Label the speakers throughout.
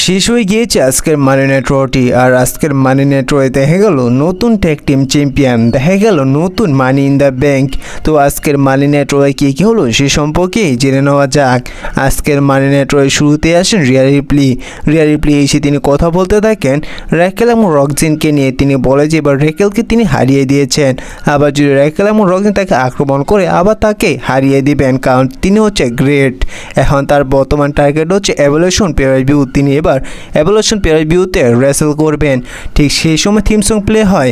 Speaker 1: শেষ হয়ে গিয়েছে আজকের মানি নাইট রটি। আর আজকের মানি নাইট রয়ে দেখা গেল নতুন ট্যাগ টিম চ্যাম্পিয়ন, দেখা গেল নতুন মানি ইন দ্য ব্যাংক। তো আজকের মানি নাইট রয়ে কী কী হলো সে সম্পর্কে জেনে নেওয়া যাক। আজকের মানি নাইট রয়ে শুরুতে আসেন রিয়া রিপ্লি এসে তিনি কথা বলতে থাকেন র্যাকেল এবং রকজিনকে নিয়ে। তিনি বলে যে এবার র্যাকেলকে তিনি হারিয়ে দিয়েছেন, আবার যদি র্যাকেল এবং রকজিন তাকে আক্রমণ করে আবার তাকে হারিয়ে দিবেন, কারণ তিনি হচ্ছে গ্রেট। এখন তার বর্তমান টার্গেট হচ্ছে এভলিউশন পেয়ার-ভিউ। তিনি এবার এভলিউশন পেয়ার-ভিউতে রেসেল করবেন। ঠিক সেই সময় থিম সং প্লে হয়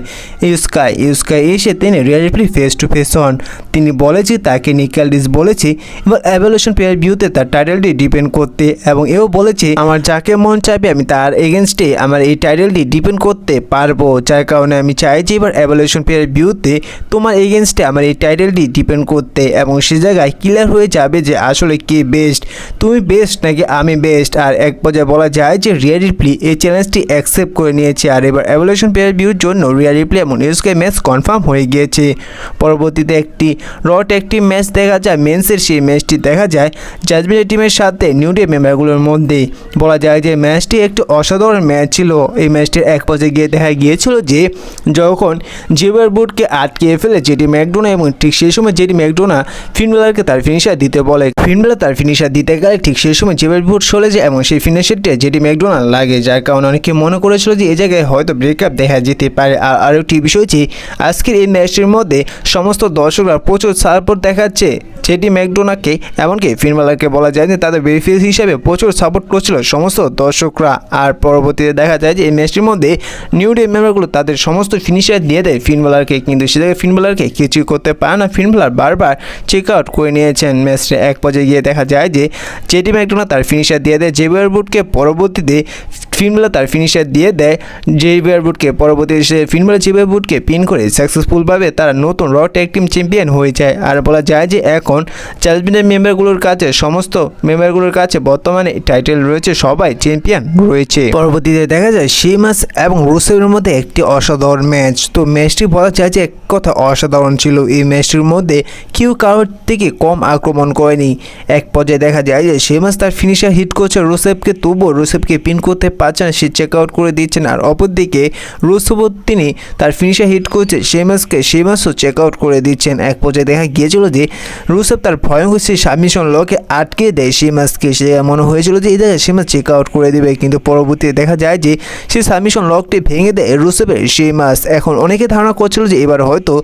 Speaker 1: ইউস্কাই এসে তিনি Riya Ripley face to face হন। তিনি বলে যে তাকে নিকেলডিস বলেছে এবার এভলিউশন পেয়ার-ভিউতে তার টাইটেলটি ডিপেন্ড করতে, এবং এও বলেছে আমার যাকে মন চাইবে আমি তার এগেনস্টে আমার এই টাইটেলটি ডিপেন্ড করতে পারবো, যার কারণে আমি চাই যে এবার এভলিউশন পেয়ার-ভিউতে তোমার এগেনস্টে আমার এই টাইটেলটি ডিপেন্ড করতে, এবং সে জায়গায় ক্লিয়ার হয়ে যাবে যে আসলে কে বেস্ট, তুমি বেস্ট নাকি আমি বেস্ট। আর এক পর্যায়ে বলা যায় যে রিয়া রিপ্লি এই চ্যালেঞ্জটি অ্যাকসেপ্ট করে নিয়েছে। আর এবার এভলিউশন পেয়ার-ভিউর জন্য রিয়া রিপ্লি এবং ইউস্কাই ম্যাচ কনফার্ম হয়ে গিয়েছে। পরবর্তীতে একটি একটি ম্যাচ দেখা যায়, মেন্সের সেই ম্যাচটি দেখা যায় জাজমেন্ট টিমের সাথে নিউ ডে মেম্বারগুলোর মধ্যে। বলা যায় যে ম্যাচটি একটি অসাধারণ ম্যাচ ছিল। এই ম্যাচটির এক পর্যায়ে গিয়ে দেখা গিয়েছিল যে যখন জেভিয়ার বুডকে আটকে ফেলে জেডি ম্যাকডোনা, এবং ঠিক সেই সময় জেডি ম্যাকডোনা ফিন বেলারকে তার ফিনিশার দিতে বলে। ফিন বেলার তার ফিনিশার দিতে গেলে ঠিক সেই সময় জেভিয়ার বুড চলে যায় এবং সেই ফিনিশারটি জেডি ম্যাকডোনা লাগে, যার কারণে অনেকে মনে করেছিল যে এই জায়গায় হয়তো ব্রেকআপ দেখা যেতে পারে। আর আরও একটি বিষয় যে আজকের এই ম্যাচটির মধ্যে সমস্ত দর্শকরা প্রচুর সাপোর্ট দেখাচ্ছে জেডি ম্যাকডোনাকে, এমনকি ফিন বেলারকে বলা যায় যে তাদের বেনিফিট হিসাবে প্রচুর সাপোর্ট করছিল সমস্ত দর্শকরা। আর পরবর্তীতে দেখা যায় যে এই ম্যাচটির মধ্যে নিউ ডে মেম্বারগুলো তাদের সমস্ত ফিনিশার দিয়ে দেয় ফিন বেলারকে, কিন্তু সে জায়গায় ফিন বেলারকে কিছুই করতে পারে না। ফিন বেলার বারবার চেক আউট করে নিয়েছেন। ম্যাচটা এক পর্যায়ে গিয়ে দেখা যায় যে জেডি ম্যাকডোনা তার ফিনিশার দিয়ে দেয় জেভিয়ার বুডকে, পরবর্তীতে ফিন বেলার তার ফিনিশার দিয়ে দেয় জেভিয়ার বুডকে, পরবর্তীতে সে ফিন বেলার জেভিয়ার বুডকে পিন করে সাকসেসফুলভাবে তারা নতুন র ট্যাগ টিম চ্যাম্পিয়ন হয়ে যায়। আর বলা যায় যে এখন জাজমেন্টের মেম্বারগুলোর কাছে সমস্ত মেম্বারগুলোর কাছে বর্তমানে টাইটেল রয়েছে, সবাই চ্যাম্পিয়ন রয়েছে। পরবর্তীতে দেখা যায় শেমাস এবং রুসেফের মধ্যে একটি অসাধারণ ম্যাচ। তো ম্যাচটি বলা যায় যে এক কথা অসাধারণ ছিল। এই ম্যাচটির মধ্যে কেউ কারোর থেকে কম আক্রমণ করেনি। এক পর্যায়ে দেখা যায় যে শেমাস তার ফিনিশার হিট করছে রুসেফকে, তবুও রুসেফকে পিন করতে পারছেন, সে চেক আউট করে দিচ্ছেন। আর অপরদিকে রুসেফও তিনি তার ফিনিশার হিট করছে শেমাসও চেক আউট করে দিচ্ছেন। এক পর্যায়ে দেখা গিয়েছিল যে রুসেফ তার ভয়ঙ্কর সেই সাবমিশন লকে আটকে দেয় শেমাসকে। সে মনে হয়েছিল যে এই জায়গায় শেমাস চেক আউট করে দেবে, কিন্তু পরবর্তীতে দেখা যায় যে সেই সাবমিশন লকটি ভেঙে দেয় রুসেফের শেমাস। এখন অনেকে ধারণা করছিল যে এবার হয়তো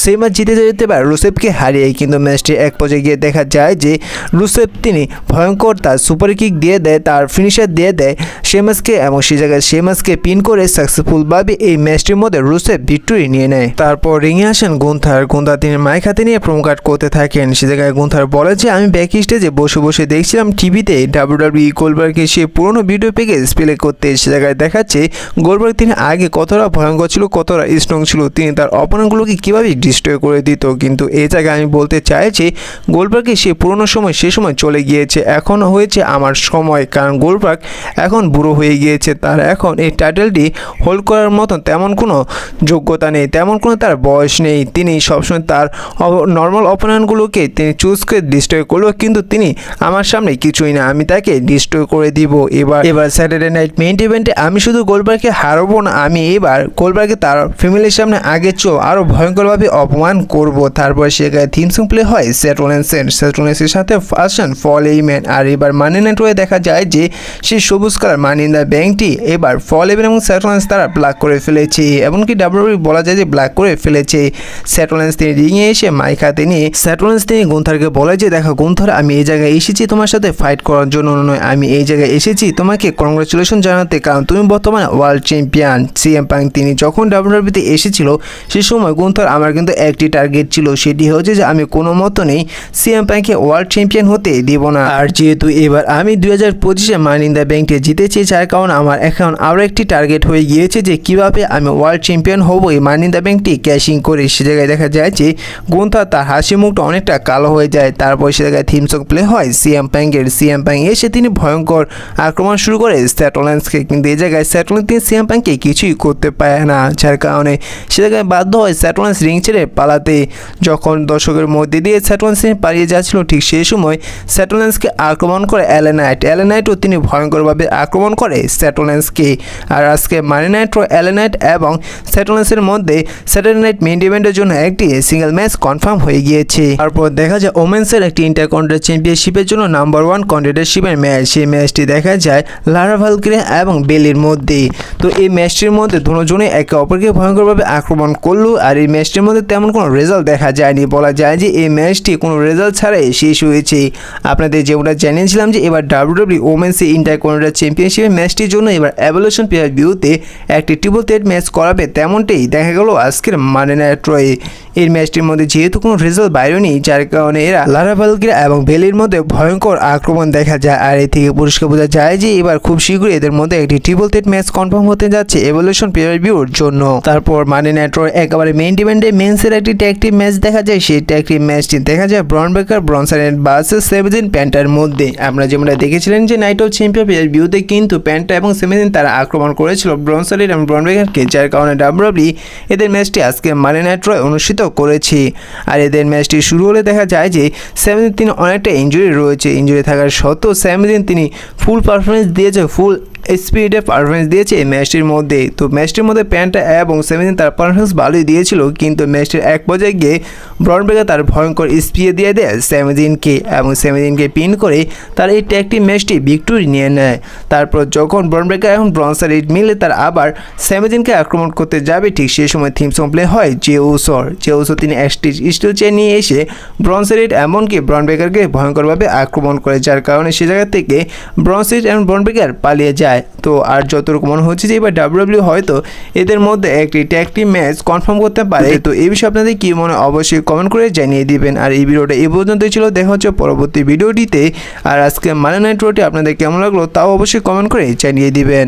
Speaker 1: শেমাস জিতে যেতে পারে রুসেফকে হারিয়ে, কিন্তু ম্যাচটি এক পর্যায়ে গিয়ে দেখা যায় যে রুসেফ তিনি ভয়ঙ্কর তার সুপার কিক দিয়ে দেয়, তার ফিনিশার দিয়ে দেয় শেমাসকে, এবং সেই জায়গায় শেমাসকে পিন করে সাকসেসফুলভাবে এই ম্যাচটির মধ্যে রুসেফ ভিক্টরি নিয়ে নেয়। তারপর রিংয়ে আসেন গুন্থার তিনি মাইক হাতে নিয়ে প্রোমো কাট করতে থাকেন। সে জায়গায় গুন্থার বলে যে আমি ব্যাক স্টেজে বসে বসে দেখছিলাম টিভিতে ডাব্লিউডাব্লিউই গোল্ডবার্গকে সে পুরনো ভিডিও প্যাকেজ প্লে করতে। সে জায়গায় দেখাচ্ছে গোল্ডবার্গ তিনি আগে কতটা ভয়ঙ্কর ছিল, কতটা স্ট্রং ছিল, তিনি তার অপোনেন্টগুলোকে কীভাবে ডিস্ট্রয় করে দিত। কিন্তু এই জায়গায় আমি বলতে চাই যে গোল্ডবার্গকে সে পুরনো সময় সে সময় চলে গিয়েছে, এখন হয়েছে আমার সময়, কারণ গোল্ডবার্গ এখন বুড়ো হয়ে গিয়েছে। তার এখন এই টাইটেলটি হোল্ড করার মতন তেমন কোনো যোগ্যতা নেই, তেমন কোনো তার বয়স নেই। তিনি সবসময় তার নর্মাল অপোনেন্টগুলোকে তিনি চুজ করে ডিস্ট্রয় করলো, কিন্তু তিনি আমার সামনে কিছুই না, আমি তাকে ডিস্ট্রয় করে দিব। এবার স্যাটারডে নাইট মেইন ইভেন্টে আমি শুধু গোল্ডবার্গকে হারাবো না, আমি এবার গোল্ডবার্গকে তার ফ্যামিলির সামনে আগে আরও ভয়ঙ্করভাবে অপমান করব। তারপর সেখানে থিম সং প্লে হয় সেথ রোলিন্সের সাথে আসেন ফল এইম্যান। আর এবার মানি নাইট রয়ে দেখা যায় যে সেই সবুজ কালার মানি ইন দ্য ব্যাংকটি এবার ফল এইম্যান এবং সেথ রোলিন্স তারা ব্ল্যাক করে ফেলেছে, এমনকি ডাব্লিউডাব্লিউই বলা যায় যে ব্ল্যাক করে ফেলেছে। সেথ রোলিন্স তিনি রিংয়ে এসে মাইক হাতে নিয়ে সেথ রোলিন্স তিনি গুন্থারকে বলে যে দেখো গুন্থার, আমি এই জায়গায় এসেছি তোমার সাথে ফাইট করার জন্য নয়, আমি এই জায়গায় এসেছি তোমাকে কংগ্রাচুলেশন জানাতে, কারণ তুমি বর্তমানে ওয়ার্ল্ড চ্যাম্পিয়ন। সিএম পাং তিনি যখন ডাব্লিউডাব্লিউতে এসেছিল সে সময় গুন্থার আমার কিন্তু একটি টার্গেট ছিল, সেটি হচ্ছে যে আমি কোনো মতো নেই সিএম পাংকে ওয়ার্ল্ড চ্যাম্পিয়ন হতে দেব না। আর যেহেতু এবার আমি 2025-এ মানি ইন দ্য ব্যাংকটি জিতেছি, যার কারণে আমার এখন আরও একটি টার্গেট হয়ে গিয়েছে যে কিভাবে আমি ওয়ার্ল্ড চ্যাম্পিয়ন হব এই মানি ইন দ্য ব্যাংকটি ক্যাশিং করে। সে জায়গায় দেখা যায় যে গুন্থার তার হাসি মুখটা অনেকটা কালো হয়ে যায়। তারপর সে জায়গায় থিম সং প্লে হয় সিএম পাং এসে তিনি ভয়ঙ্কর আক্রমণ শুরু করে সেথ রোলিন্সকে, কিন্তু এই জায়গায় সেথ রোলিন্স তিনি সিএম পাংকে কিছুই করতে পারে না, যার কারণে সে জায়গায় বাধ্য হয় সেথ রোলিন্স রিং ছেড়ে পালাতে। যখন দর্শকের মধ্যে দিয়ে সেথ রোলিন্স তিনি পালিয়ে যাচ্ছিল, ঠিক সেই সময় সেথ রোলিন্সকে আক্রমণ করে এলএ নাইটও তিনি ভয়ঙ্করভাবে আক্রমণ আক্রমণ করে স্যাটোলেন্সকে। আর আজকে মানি নাইট্রো এলএ নাইট এবং স্যাটোলেন্সের মধ্যে স্যাটারডে নাইট মেইন ইভেন্টের জন্য একটি সিঙ্গেল ম্যাচ কনফার্ম হয়ে গিয়েছে। তারপর দেখা যায় ওমেন্সের একটি ইন্টারকন্টিনেন্টাল চ্যাম্পিয়নশিপের জন্য নাম্বার 1 কন্টেন্ডারশিপের ম্যাচ। সেই ম্যাচটি দেখা যায় লারা ভালকিরি এবং বেলির মধ্যে। তো এই ম্যাচটির মধ্যে দুজনে একে অপরকে ভয়ঙ্করভাবে আক্রমণ করলো। আর এই ম্যাচটির মধ্যে তেমন কোনো রেজাল্ট দেখা যায়নি, বলা যায় যে এই ম্যাচটি কোনো রেজাল্ট ছাড়াই শেষ হয়েছে। আপনাদের যেমনটা জানিয়েছিলাম যে এবার ডাব্লিউডাব্লিউ ওমেন্স ইন্টারকন্টিনেন্টাল চ্যাম্পিয়নশিপের ম্যাচটির জন্য এবার এভলিউশন পেয়ার ভিউতে একটি ট্রিপল থ্রেট ম্যাচ করাবে, তেমনটাই দেখা গেল আজকের মানি নাইট রয়ে। এই ম্যাচটির মধ্যে যেহেতু কোনো রেজাল্ট বাইরে নেই, যার কারণে এরা লারা ভালকিরি এবং বেলির মধ্যে ভয়ঙ্কর আক্রমণ দেখা যায়। আর এ থেকে পরিষ্কার বোঝা যায় যে এবার খুব শীঘ্রই এদের মধ্যে একটি ট্রিপল থ্রেট ম্যাচ কনফার্ম হতে যাচ্ছে এভলিউশন পেয়ার ভিউর জন্য। তারপর মানি নাইট রয়ে একেবারে মেইন ইভেন্টে মেন্সের একটি ট্যাগ টিম ম্যাচ দেখা যায়। সেই ট্যাগ টিম ম্যাচটি দেখা যায় ব্রন ব্রেকার ব্রনসন ভার্সেস সেভেজিন প্যান্টার মধ্যে। আমরা যেমনটা দেখেছিলেন যে নাইট অফ চ্যাম্পিয়ন পেয়ার ভিউতে কিন্তু প্যান্টা এবং সেভেজিন তারা আক্রমণ করেছিল ব্রনসন এবং ব্রন ব্রেকারকে, যার কারণে ডাব্লিউডাব্লিউ এদের ম্যাচটি আজকে মানি নাইট রয়ে অনুষ্ঠিত করেছে। আর এদের ম্যাচটি শুরু হলে দেখা যায় যে সেভেজিন তিনি অনেকটা ইনজুরি রয়েছে। ইনজুরি থাকার সত্ত্বেও সেভেজিন তিনি ফুল পারফরমেন্স দিয়েছে, ফুল স্পিডে পারফরমেন্স দিয়েছে এই ম্যাচটির মধ্যে। তো ম্যাচটির মধ্যে প্যান্টা এবং সেভেজিন তার পারফরমেন্স ভালোই দিয়েছিল, কিন্তু ম্যাচটির এক পর্যায়ে গিয়ে ব্রন ব্রেকার তার ভয়ঙ্কর স্পিয়ে দিয়ে দেয় সেভেজিনকে এবং সেভেজিনকে পিন করে তার এই ট্যাগ টিম ম্যাচটি ভিক্টোরি নিয়ে নেয়। তারপর যখন ব্রন ব্রেকার এবং ব্রনসন রিড মিলে তার আবার সেভেজিনকে আক্রমণ করতে যাবে, ঠিক সেই সময় থিম সং প্লে হয় জে উসোর। তিনি স্টিল চেয়ে নিয়ে এসে ব্রনসন রিড এমনকি ব্রন ব্রেকারকে ভয়ঙ্করভাবে আক্রমণ করে, যার কারণে সে জায়গা থেকে ব্রনসন রিড এবং ব্রন ব্রেকার পালিয়ে যায়। তো আর যতটুকু মনে হচ্ছে যে এবার ডাব্লিউডাব্লিউ হয়তো এদের মধ্যে একটি ট্যাগ টিম ম্যাচ কনফার্ম করতে পারে। তো এই বিষয়ে আপনাদের কি মনে অবশ্যই কমেন্ট করে জানিয়ে দিবেন। আর এই ভিডিওটা এই পর্যন্তই ছিল, দেখা হচ্ছে পরবর্তী ভিডিওটিতে। আর আজকে মানি নাইট রোটি আপনাদের কেমন লাগলো তাও অবশ্যই কমেন্ট করে জানিয়ে দিবেন।